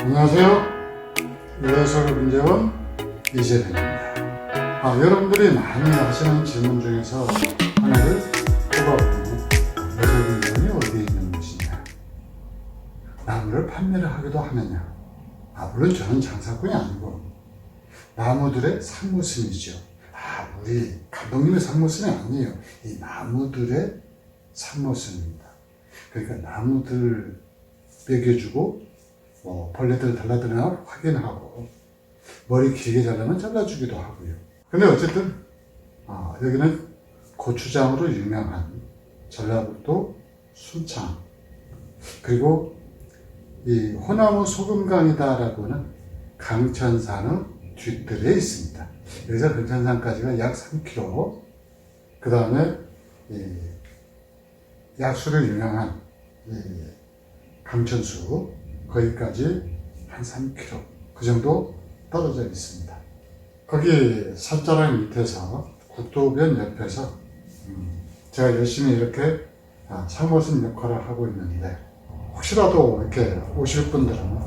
안녕하세요. 예술문제원 이재명입니다. 여러분들이 많이 하시는 질문 중에서 하나를 뽑아보면 예술문제원이 어디에 있는 것이냐, 나무를 판매를 하기도 하느냐. 물론 저는 장사꾼이 아니고 나무들의 산모심이죠. 우리 감독님의 산모심이 아니에요. 이 나무들의 산모심입니다. 그러니까 나무들 먹여주고 벌레들 달라드나 확인하고 머리 길게 자르면 잘라주기도 하고요. 근데 어쨌든 여기는 고추장으로 유명한 전라북도 순창, 그리고 이 호나무 소금강이다라고는 강천산의 뒤뜰에 있습니다. 여기서 강천산까지가 약 3km, 그 다음에 약수로 유명한 강천수, 거기까지 한 3km 그 정도 떨어져 있습니다. 거기 산자락 밑에서 국도변 옆에서 제가 열심히 이렇게 상모심 역할을 하고 있는데, 혹시라도 이렇게 오실 분들은,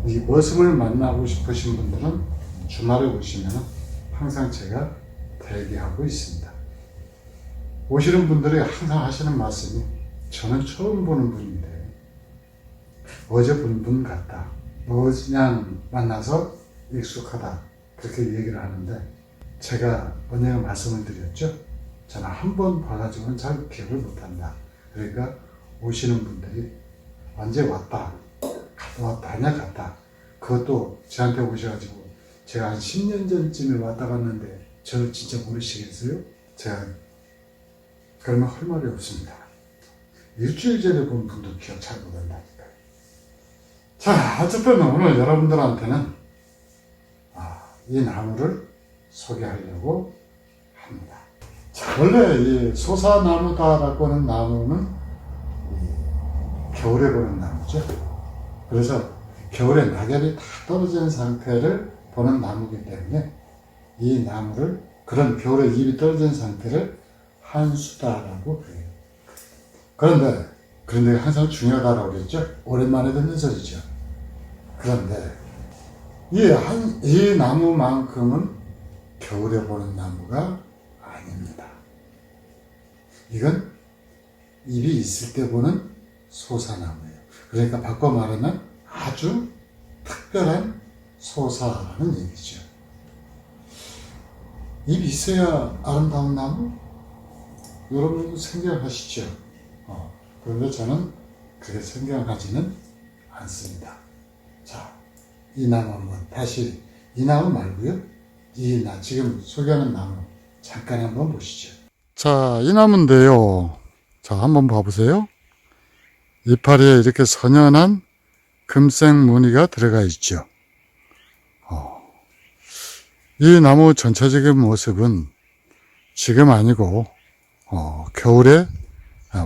이 머슴을 만나고 싶으신 분들은 주말에 오시면 항상 제가 대기하고 있습니다. 오시는 분들이 항상 하시는 말씀이, 저는 처음 보는 분인데 어제 본 분 같다, 그냥 만나서 익숙하다, 그렇게 얘기를 하는데, 제가 언젠가 말씀을 드렸죠. 저는 한 번 봐가지고는 잘 기억을 못한다. 그러니까 오시는 분들이 언제 왔다, 아니야 갔다, 그것도 저한테 오셔가지고 제가 한 10년 전쯤에 왔다 갔는데 저를 진짜 모르시겠어요? 제가 그러면 할 말이 없습니다. 일주일 전에 본 분도 기억 잘 못한다니까요. 자, 어쨌든 오늘 여러분들한테는 이 나무를 소개하려고 합니다. 자, 원래 이 소사나무다라고 하는 나무는 겨울에 보는 나무죠. 그래서 겨울에 낙엽이 다 떨어진 상태를 보는 나무이기 때문에 이 나무를, 그런 겨울에 잎이 떨어진 상태를 한수다라고 해요. 그런데 항상 중요하다고 그랬죠. 오랜만에 듣는 소리죠. 그런데 이 나무만큼은 겨울에 보는 나무가 아닙니다. 이건 잎이 있을 때 보는 소사나무예요. 그러니까 바꿔 말하면 아주 특별한 소사라는 얘기죠. 잎이 있어야 아름다운 나무? 여러분도 생각하시죠? 그런데 저는 그렇게 생각하지는 않습니다. 자, 이 나무 한번 다시, 이 나무 말고요, 지금 소개하는 나무 잠깐 한번 보시죠. 자, 이 나무인데요. 자, 한번 봐보세요. 이파리에 이렇게 선연한 금색 무늬가 들어가 있죠. 이 나무 전체적인 모습은 지금 아니고 겨울에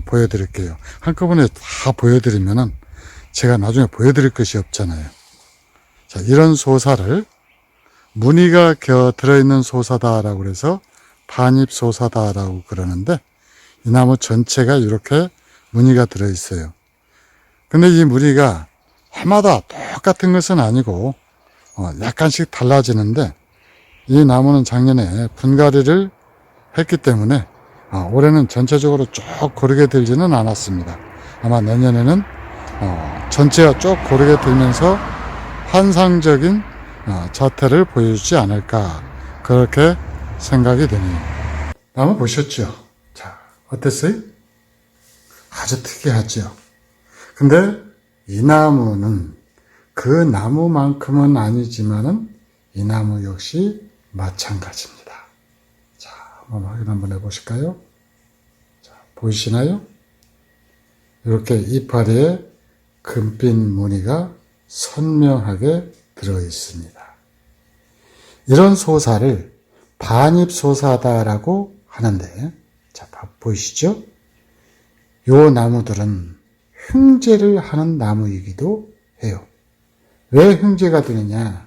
보여드릴게요. 한꺼번에 다 보여드리면은 제가 나중에 보여드릴 것이 없잖아요. 자, 이런 소사를 무늬가 들어있는 소사다라고 해서 반잎소사다라고 그러는데, 이 나무 전체가 이렇게 무늬가 들어있어요. 근데 이 무늬가 해마다 똑같은 것은 아니고 약간씩 달라지는데, 이 나무는 작년에 분갈이를 했기 때문에 올해는 전체적으로 쭉 고르게 들지는 않았습니다. 아마 내년에는 전체가 쭉 고르게 들면서 환상적인 자태를 보여주지 않을까, 그렇게 생각이 되네요. 나무 보셨죠? 자, 어땠어요? 아주 특이하죠? 근데 이 나무는 그 나무만큼은 아니지만은 이 나무 역시 마찬가지입니다. 자, 한번 확인 한번 해보실까요? 자, 보이시나요? 이렇게 이파리에 금빛 무늬가 선명하게 들어 있습니다. 이런 소사를 반잎소사다라고 하는데, 자, 보이시죠? 요 나무들은 흉제를 하는 나무이기도 해요. 왜 흉제가 되느냐?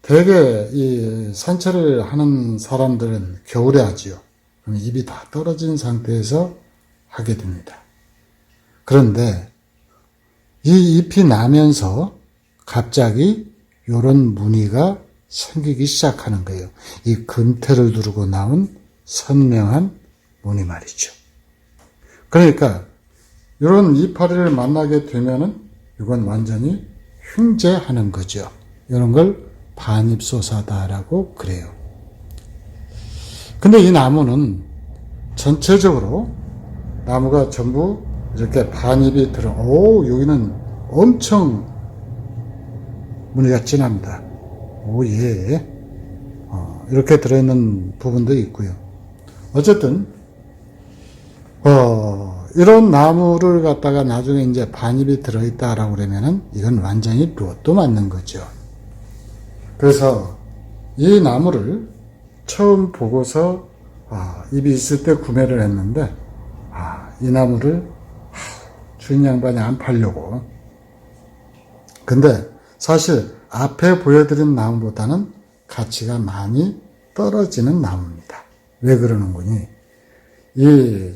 대개 이 산채를 하는 사람들은 겨울에 하지요. 그럼 잎이 다 떨어진 상태에서 하게 됩니다. 그런데 이 잎이 나면서 갑자기 이런 무늬가 생기기 시작하는 거예요. 이 금태를 두르고 나온 선명한 무늬 말이죠. 그러니까 이런 이파리를 만나게 되면은 이건 완전히 흉재하는 거죠. 이런 걸 반입소사다라고 그래요. 근데 이 나무는 전체적으로 나무가 전부 이렇게 반입이 여기는 엄청 무늬가 진합니다. 예. 이렇게 들어있는 부분도 있고요. 어쨌든, 이런 나무를 갖다가 나중에 이제 반입이 들어있다라고 그러면은 이건 완전히 로또 맞는 거죠. 그래서 이 나무를 처음 보고서, 잎이 있을 때 구매를 했는데, 이 나무를 주인 양반이 안 팔려고. 근데 사실 앞에 보여드린 나무보다는 가치가 많이 떨어지는 나무입니다. 왜 그러는군요.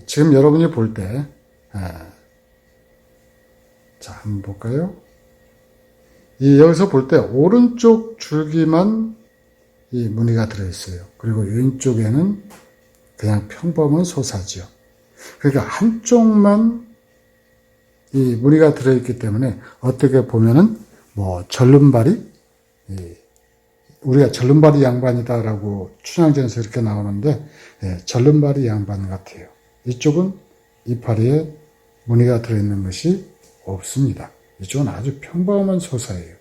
지금 여러분이 볼 때, 자, 한번 볼까요? 여기서 볼 때 오른쪽 줄기만 이 무늬가 들어있어요. 그리고 왼쪽에는 그냥 평범한 소사지요. 그러니까 한쪽만 이 무늬가 들어있기 때문에 어떻게 보면은 절름발이, 우리가 절름발이 양반이다라고 춘향전에서 이렇게 나오는데, 절름발이 양반 같아요. 이쪽은 이파리에 무늬가 들어있는 것이 없습니다. 이쪽은 아주 평범한 소사예요.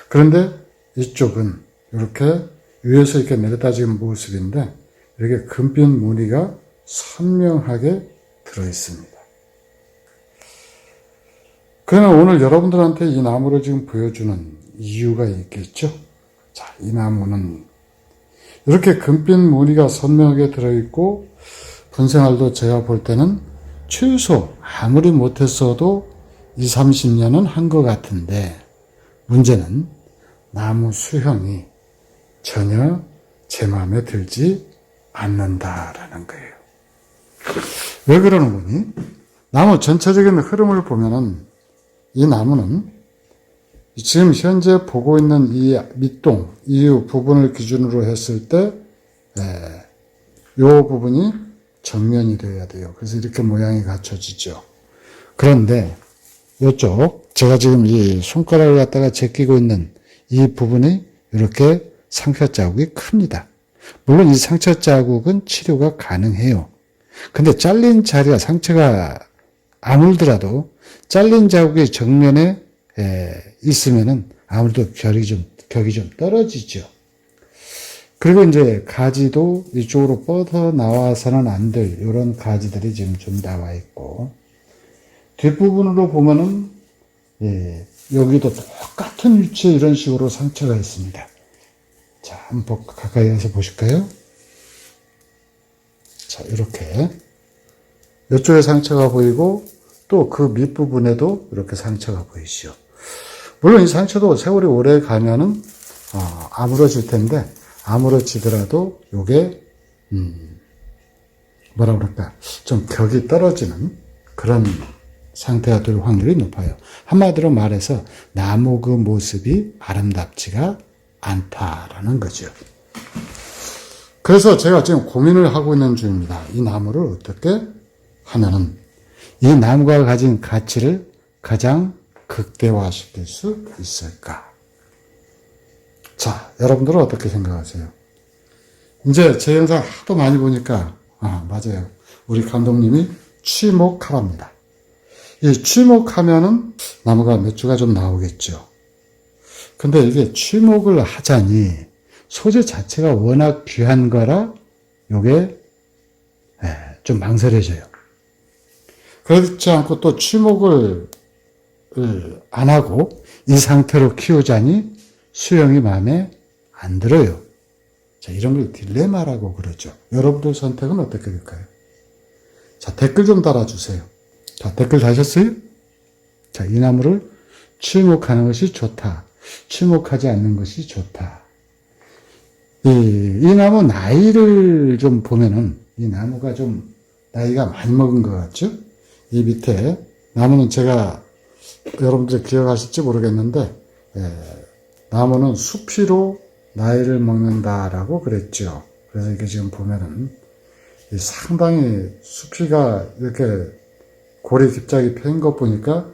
그런데 이쪽은 이렇게 위에서 이렇게 내려다지는 모습인데, 이렇게 금빛 무늬가 선명하게 들어있습니다. 그러면 오늘 여러분들한테 이 나무를 지금 보여주는 이유가 있겠죠? 자, 이 나무는 이렇게 금빛 무늬가 선명하게 들어있고, 분생활도 제가 볼 때는 최소 아무리 못했어도 20, 30년은 한 것 같은데, 문제는 나무 수형이 전혀 제 마음에 들지 않는다라는 거예요. 왜 그러는 거니? 나무 전체적인 흐름을 보면은 이 나무는 지금 현재 보고 있는 이 밑동, 이 부분을 기준으로 했을 때, 이 부분이 정면이 되어야 돼요. 그래서 이렇게 모양이 갖춰지죠. 그런데 이쪽, 제가 지금 이 손가락을 갖다가 제끼고 있는 이 부분이 이렇게 상처 자국이 큽니다. 물론 이 상처 자국은 치료가 가능해요. 근데 잘린 자리가 상처가 아물더라도 잘린 자국이 정면에 있으면은 아무래도 격이 좀 떨어지죠. 그리고 이제 가지도 이쪽으로 뻗어 나와서는 안 될 이런 가지들이 지금 좀 나와 있고, 뒷부분으로 보면은 여기도 똑같은 위치에 이런 식으로 상처가 있습니다. 자, 한번 가까이 가서 보실까요? 자, 이렇게 이쪽에 상처가 보이고 또 그 밑부분에도 이렇게 상처가 보이시죠. 물론 이 상처도 세월이 오래 가면은 아물어질 텐데, 아물어지더라도 요게 뭐라 그럴까, 좀 격이 떨어지는 그런 상태가 될 확률이 높아요. 한마디로 말해서 나무 그 모습이 아름답지가 않다라는 거죠. 그래서 제가 지금 고민을 하고 있는 중입니다. 이 나무를 어떻게 하면은 이 나무가 가진 가치를 가장 극대화시킬 수 있을까? 자, 여러분들은 어떻게 생각하세요? 이제 제 영상 하도 많이 보니까, 맞아요. 우리 감독님이 취목하랍니다. 이 취목하면은 나무가 몇 주가 좀 나오겠죠. 근데 이게 취목을 하자니 소재 자체가 워낙 귀한 거라 요게 좀 망설여져요. 그렇지 않고 또 취목을 안 하고 이 상태로 키우자니 수영이 마음에 안 들어요. 자, 이런 걸 딜레마라고 그러죠. 여러분들 선택은 어떻게 될까요? 자, 댓글 좀 달아주세요. 자, 댓글 다셨어요? 자, 이 나무를 취목하는 것이 좋다. 취목하지 않는 것이 좋다. 이 나무 나이를 좀 보면은 이 나무가 좀 나이가 많이 먹은 것 같죠? 이 밑에 나무는 제가 여러분들 기억하실지 모르겠는데 나무는 수피로 나이를 먹는다라고 그랬죠. 그래서 이게 지금 보면은 상당히 수피가 이렇게 고리 깁작이 펴인 것 보니까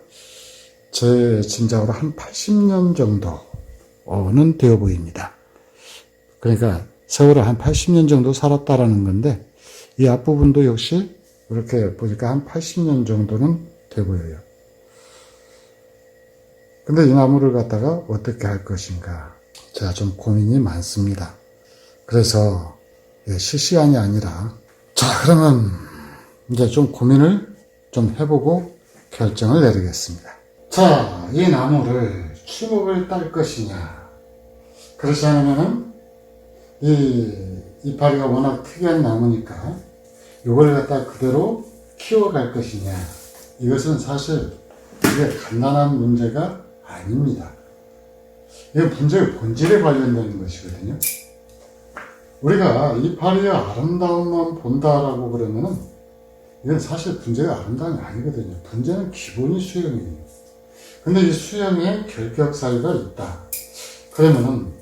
제 짐작으로 한 80년 정도는 되어 보입니다. 그러니까 세월을 한 80년 정도 살았다라는 건데 이 앞부분도 역시 이렇게 보니까 한 80년 정도는 돼 보여요. 근데 이 나무를 갖다가 어떻게 할 것인가 제가 좀 고민이 많습니다. 그래서 실시간이 아니라 자 그러면 이제 좀 고민을 좀 해보고 결정을 내리겠습니다. 자, 이 나무를 추목을 딸 것이냐 그렇지 않으면은 이 이파리가 워낙 특이한 나무니까 이걸 갖다 그대로 키워갈 것이냐 이것은 사실 이게 간단한 문제가 아닙니다. 이게 문제의 본질에 관련된 것이거든요. 우리가 이파리의 아름다움만 본다라고 그러면은 이건 사실 문제가 아름다움이 아니거든요. 문제는 기본이 수영이에요. 근데 이 수영에 결격 사유가 있다. 그러면은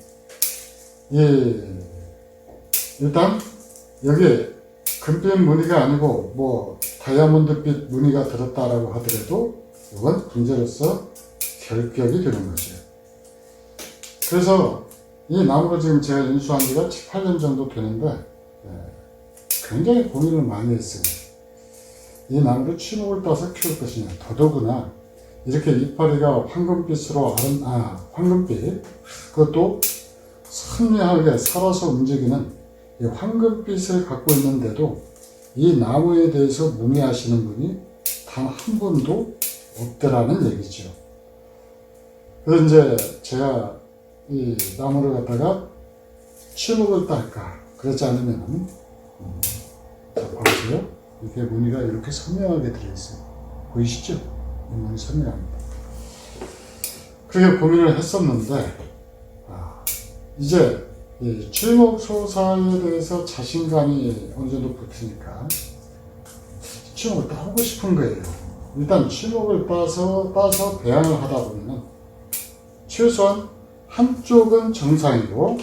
일단 여기에 금빛 무늬가 아니고 뭐 다이아몬드빛 무늬가 들었다라고 하더라도 이건 문제로서 결격이 되는 것이에요. 그래서 이 나무를 지금 제가 인수한 지가 7, 8년 정도 되는데 굉장히 고민을 많이 했어요. 이 나무를 추목을 따서 키울 것이냐. 더더구나 이렇게 이파리가 황금빛으로 황금빛 그것도 선명하게 살아서 움직이는 이 황금빛을 갖고 있는데도 이 나무에 대해서 문의하시는 분이 단 한 분도 없더라는 얘기죠. 그래서 이제 제가 이 나무를 갖다가 추목을 딸까 그렇지 않으면 자 보세요. 이렇게 무늬가 이렇게 선명하게 들어있어요. 보이시죠? 이 무늬 선명합니다. 그렇게 고민을 했었는데 이제 이 추목소사에 대해서 자신감이 어느 정도 붙으니까 추목을 따고 싶은 거예요. 일단 추목을 따서 배양을 하다 보면 최소한 한쪽은 정상이고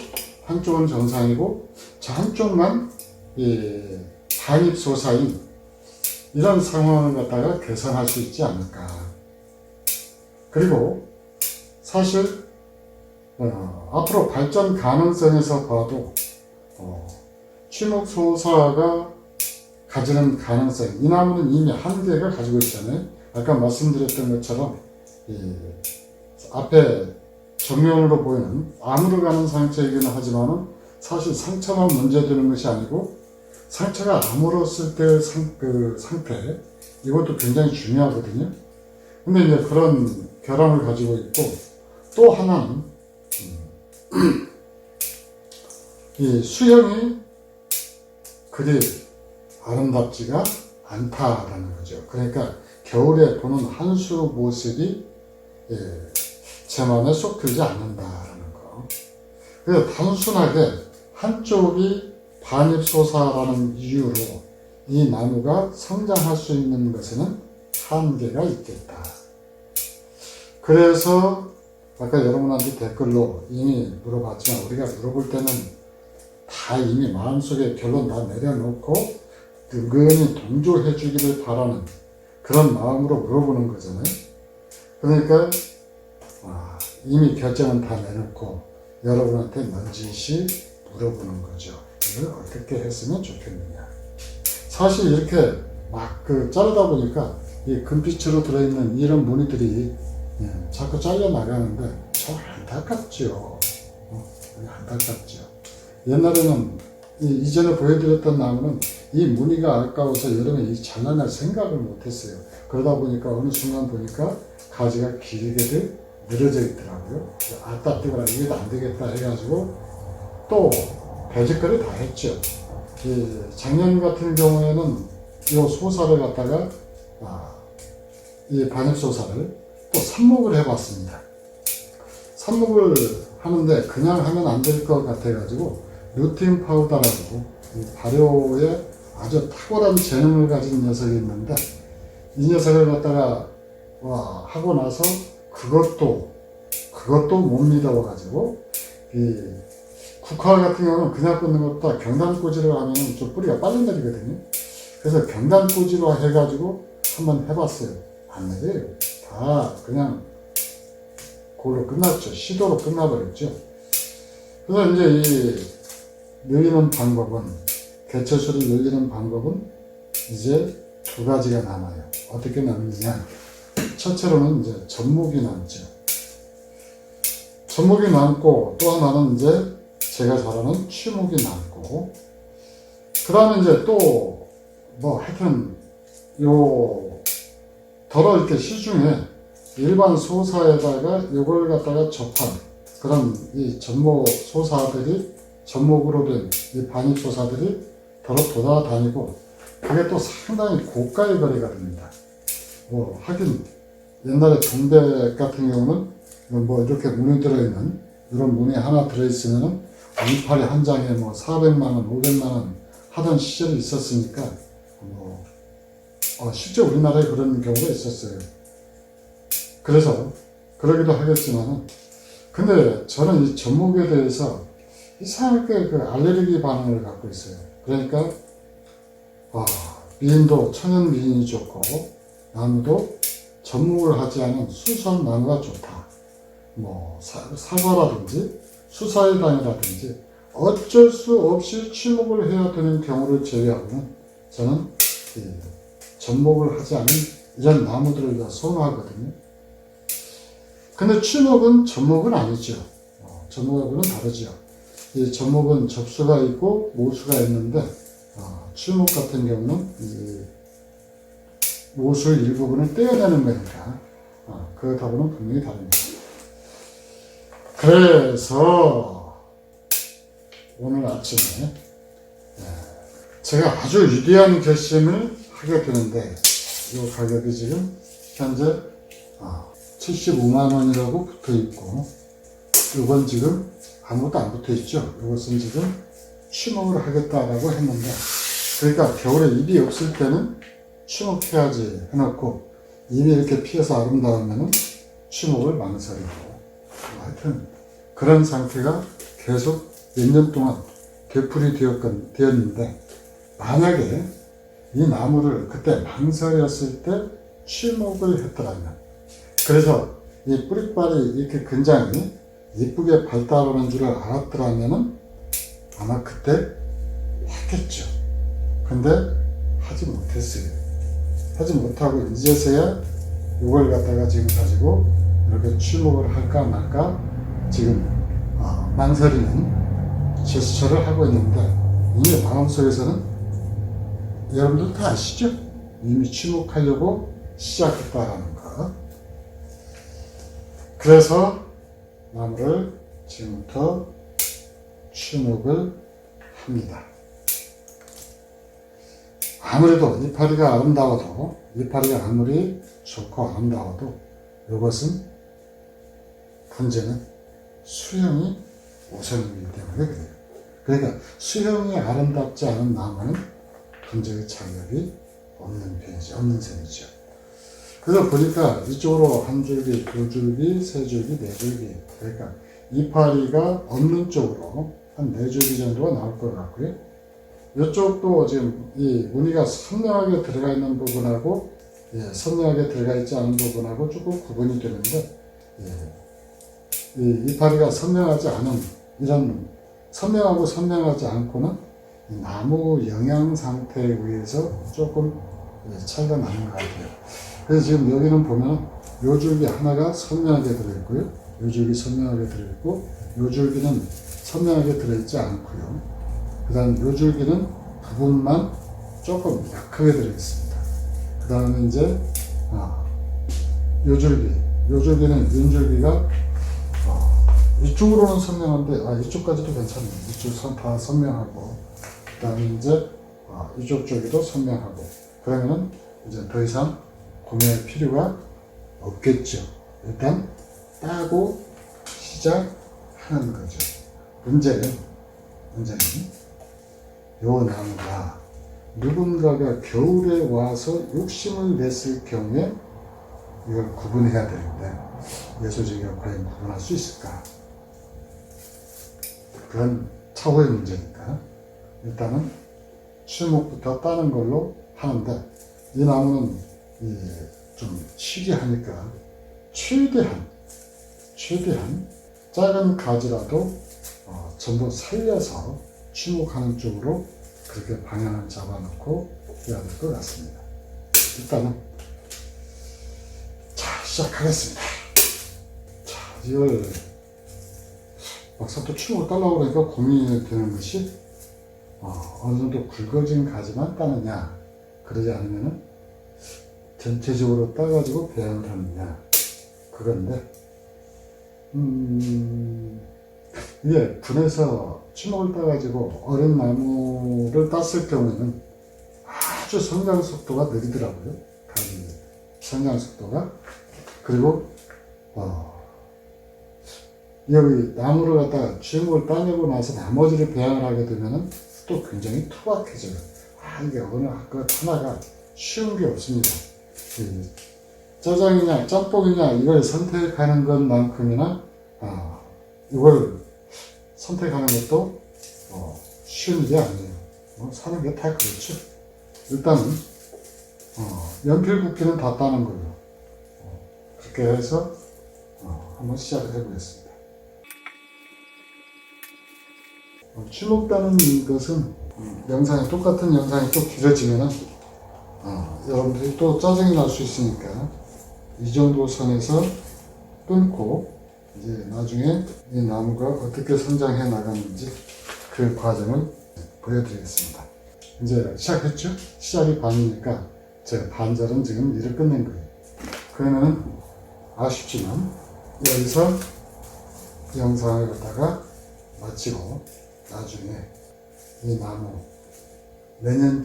자 한쪽만 반입소사인 이런 상황을 갖다가 개선할 수 있지 않을까. 그리고 사실 앞으로 발전 가능성에서 봐도 추목소사가 가지는 가능성, 이 나무는 이미 한계가 가지고 있잖아요. 아까 말씀드렸던 것처럼 앞에 정면으로 보이는 암으로 가는 상처이기는 하지만은 사실 상처만 문제되는 것이 아니고 상처가 암으로쓸 때의 상태 이것도 굉장히 중요하거든요. 근데 이제 그런 결함을 가지고 있고 또 하나는 이 수영이 그리 아름답지가 않다라는 거죠. 그러니까 겨울에 보는 한수 모습이 제 마음에 쏙 들지 않는다라는 거. 그래서 단순하게 한쪽이 반입소사라는 이유로 이 나무가 성장할 수 있는 것에는 한계가 있겠다. 그래서 아까 여러분한테 댓글로 이미 물어봤지만 우리가 물어볼 때는 다 이미 마음속에 결론 다 내려놓고 은근히 동조해 주기를 바라는 그런 마음으로 물어보는 거잖아요. 그러니까 이미 결정은 다 내놓고 여러분한테 넌지시 물어보는 거죠. 이걸 어떻게 했으면 좋겠느냐. 사실 이렇게 막 자르다 보니까 이 금빛으로 들어있는 이런 무늬들이 자꾸 잘려 나가는데 참 안타깝죠. 안타깝죠. 옛날에는 이전에 보여드렸던 나무는 이 무늬가 아까워서 여름에 잘라낼 생각을 못했어요. 그러다 보니까 어느 순간 보니까 가지가 길게들 늘어져 있더라고요. 아따 뜨거라 이게 안 되겠다 해가지고 또 배짓거리 다 했죠. 작년 같은 경우에는 이 소사를 갖다가 이 반입소사를 또 삽목을 해봤습니다. 삽목을 하는데 그냥 하면 안 될 것 같아가지고 루틴 파우더라고 발효에 아주 탁월한 재능을 가진 녀석이 있는데 이 녀석을 갖다가 하고 나서 그것도 못 믿어가지고 이 국화 같은 경우는 그냥 꽂는 것보다 경단꽂이로 하면 좀 뿌리가 빨리 내리거든요. 그래서 경단꽂이로 해가지고 한번 해봤어요. 안 내려요. 다 그냥 그걸로 끝났죠. 시도로 끝나버렸죠. 그래서 이제 이 늘리는 방법은, 개체수를 늘리는 방법은 이제 두 가지가 남아요. 어떻게 남느냐. 첫째로는 이제 접목이 남죠. 접목이 남고, 또 하나는 이제 제가 잘 아는 취목이 남고, 그 다음에 이제 또 하여튼 더러울 때 시중에 일반 소사에다가 이걸 갖다가 접한 그런 이 접목 소사들이, 접목으로 된 이 반입 소사들이 더러 돌아다니고, 그게 또 상당히 고가의 거래가 됩니다. 하긴 옛날에 동백 같은 경우는 이렇게 문이 들어있는 이런 문이 하나 들어있으면은 이파리 한 장에 400만원, 500만원 하던 시절이 있었으니까 실제 우리나라에 그런 경우가 있었어요. 그래서 그러기도 하겠지만은, 근데 저는 이 접목에 대해서 이상하게 그 알레르기 반응을 갖고 있어요. 그러니까 미인도 천연 미인이 좋고, 나무도 접목을 하지 않은 수선 나무가 좋다. 사과라든지 수사의당이라든지 어쩔 수 없이 취목을 해야 되는 경우를 제외하고는 저는 접목을 하지 않은 이런 나무들을 다 선호하거든요. 근데 취목은 접목은 아니죠. 접목하고는 다르죠. 이 접목은 접수가 있고 모수가 있는데, 취목 같은 경우는 이 모수 일부분을 떼어내는 거니까 그것하고는 분명히 다릅니다. 그래서 오늘 아침에 제가 아주 위대한 결심을 하게 되는데, 이 가격이 지금 현재 75만 원이라고 붙어 있고, 이건 지금 아무것도 안 붙어 있죠. 이것은 지금 취목을 하겠다라고 했는데, 그러니까 겨울에 잎이 없을 때는 취목해야지 해놓고, 잎이 이렇게 피어서 아름다우면은 취목을 망설이고, 하여튼 그런 상태가 계속 몇 년 동안 되풀이 되었는데, 만약에 이 나무를 그때 망설였을 때 취목을 했더라면, 그래서 이 뿌리빨이 이렇게 근장이 이쁘게 발달하는 줄을 알았더라면은 아마 그때 했겠죠. 근데 하지 못했어요. 하지 못하고 이제서야 이걸 갖다가 지금 가지고 이렇게 취목을 할까 말까 지금 망설이는 제스처를 하고 있는데, 이미 마음속에서는 여러분들 다 아시죠? 이미 취목하려고 시작했다라는 거. 그래서 나무를 지금부터 취목을 합니다. 아무래도 이파리가 아름다워도, 이파리가 아무리 좋고 아름다워도 이것은 문제는 수형이 우선이기 때문에 그래요. 그러니까 수형이 아름답지 않은 나무는 분재의 자격이 없는 편이죠. 없는 셈이죠. 그래서 보니까 이쪽으로 한 줄기, 두 줄기, 세 줄기, 네 줄기, 그러니까 이파리가 없는 쪽으로 한 네 줄기 정도가 나올 것 같고요. 이쪽도 지금 이 무늬가 선명하게 들어가 있는 부분하고 선명하게 들어가 있지 않은 부분하고 조금 구분이 되는데, 이 이파리가 선명하지 않은, 이런 선명하고 선명하지 않고는 이 나무 영양 상태에 의해서 조금 차이가 나는 것 같아요. 그래서 지금 여기는 보면 요 줄기 하나가 선명하게 들어있고요, 요 줄기 선명하게 들어있고, 요 줄기는 선명하게 들어있지 않고요, 그 다음 요 줄기는 부분만 조금 약하게 들어있습니다. 그 다음에 이제 요 줄기는 윤줄기가 이쪽으로는 선명한데 이쪽까지도 괜찮네요. 이쪽 다 선명하고, 그 다음에 이제 이쪽 쪽에도 선명하고, 그러면은 이제 더 이상 고민할 필요가 없겠죠. 일단 따고 시작하는 거죠. 문제는 요 나무가 누군가가 겨울에 와서 욕심을 냈을 경우에 이걸 구분해야 되는데 예술적이가 과연 구분할 수 있을까? 그건 차후의 문제니까 일단은 추목부터 따는 걸로 하는데 이 나무는 좀 시기하니까 최대한 작은 가지라도 전부 살려서 추목하는 쪽으로 그렇게 방향을 잡아놓고 해야 될 것 같습니다. 일단은 자 시작하겠습니다. 자 이걸 막상 또 추목을 따려고 그러니까 고민이 되는 것이 어느 정도 굵어진 가지만 따느냐 그러지 않으면은 전체적으로 따가지고 배양을 하느냐 그건데 이게 분해서 추목을 따가지고 어린 나무를 땄을 경우에는 아주 성장 속도가 느리더라고요. 가지 성장 속도가. 그리고 여기 나무를 갖다가 추목을 따내고 나서 나머지를 배양을 하게 되면은 또 굉장히 투박해져요. 이게 어느 것 하나가 쉬운 게 없습니다. 짜장이냐 짬뽕이냐 이걸 선택하는 것만큼이나 이걸 선택하는 것도 쉬운 일이 아니에요. 사는 게 다 그렇죠. 일단은 연필 굵기는 다 따는 걸로 그렇게 해서 한번 시작을 해보겠습니다. 추목 따는 것은 똑같은 영상이 또 길어지면은 여러분들이 또 짜증이 날 수 있으니까 이 정도 선에서 끊고 이제 나중에 이 나무가 어떻게 성장해 나가는지 그 과정을 보여드리겠습니다. 이제 시작했죠? 시작이 반이니까 제가 반절은 지금 일을 끝낸 거예요. 그러면 아쉽지만 여기서 영상을 갖다가 마치고 나중에 이 나무 내년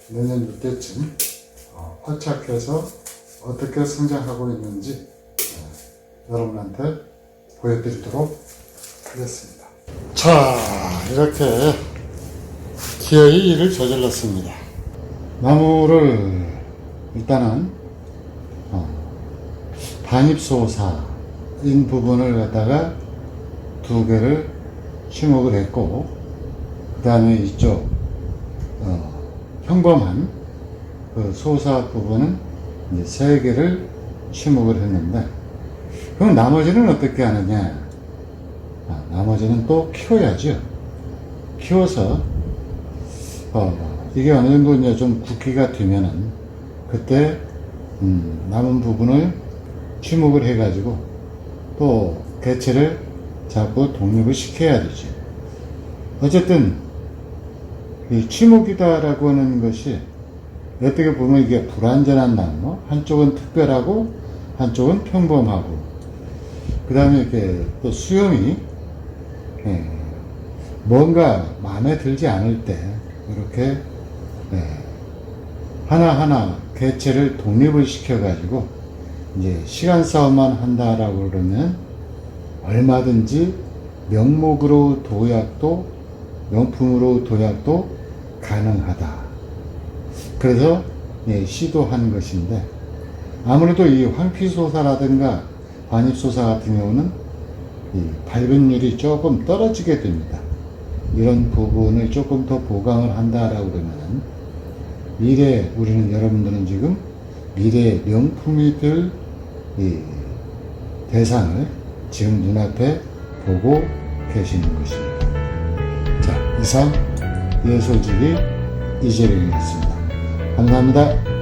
이때쯤 활착해서 어떻게 성장하고 있는지 여러분한테 보여드리도록 하겠습니다. 자, 이렇게 기어이 일을 저질렀습니다. 나무를 일단은 반입소사인 부분을 갖다가 2개를 추목을 했고 그 다음에 이쪽 평범한 그 소사 부분은 이제 3개를 추목을 했는데 그럼 나머지는 어떻게 하느냐? 나머지는 또 키워야죠. 키워서 이게 어느 정도 이제 좀 굵기가 되면은 그때 남은 부분을 추목을 해가지고 또 개체를 자꾸 독립을 시켜야 되죠. 어쨌든 이 추목이다라고 하는 것이 어떻게 보면 이게 불완전한 나무, 한쪽은 특별하고 한쪽은 평범하고 그 다음에 이렇게 또 수영이 뭔가 마음에 들지 않을 때 이렇게 하나하나 개체를 독립을 시켜가지고 이제 시간 싸움만 한다라고 그러면 얼마든지 명목으로 도약도 명품으로 도약도 가능하다. 그래서 시도한 것인데 아무래도 이 황피소사라든가 반입소사 같은 경우는 이 발근율이 조금 떨어지게 됩니다. 이런 부분을 조금 더 보강을 한다라고 그러면 미래 우리는 여러분들은 지금 미래의 명품이 될 이 대상을 지금 눈앞에 보고 계시는 것입니다. 자, 이상 예술지기 이재룡이었습니다. 감사합니다.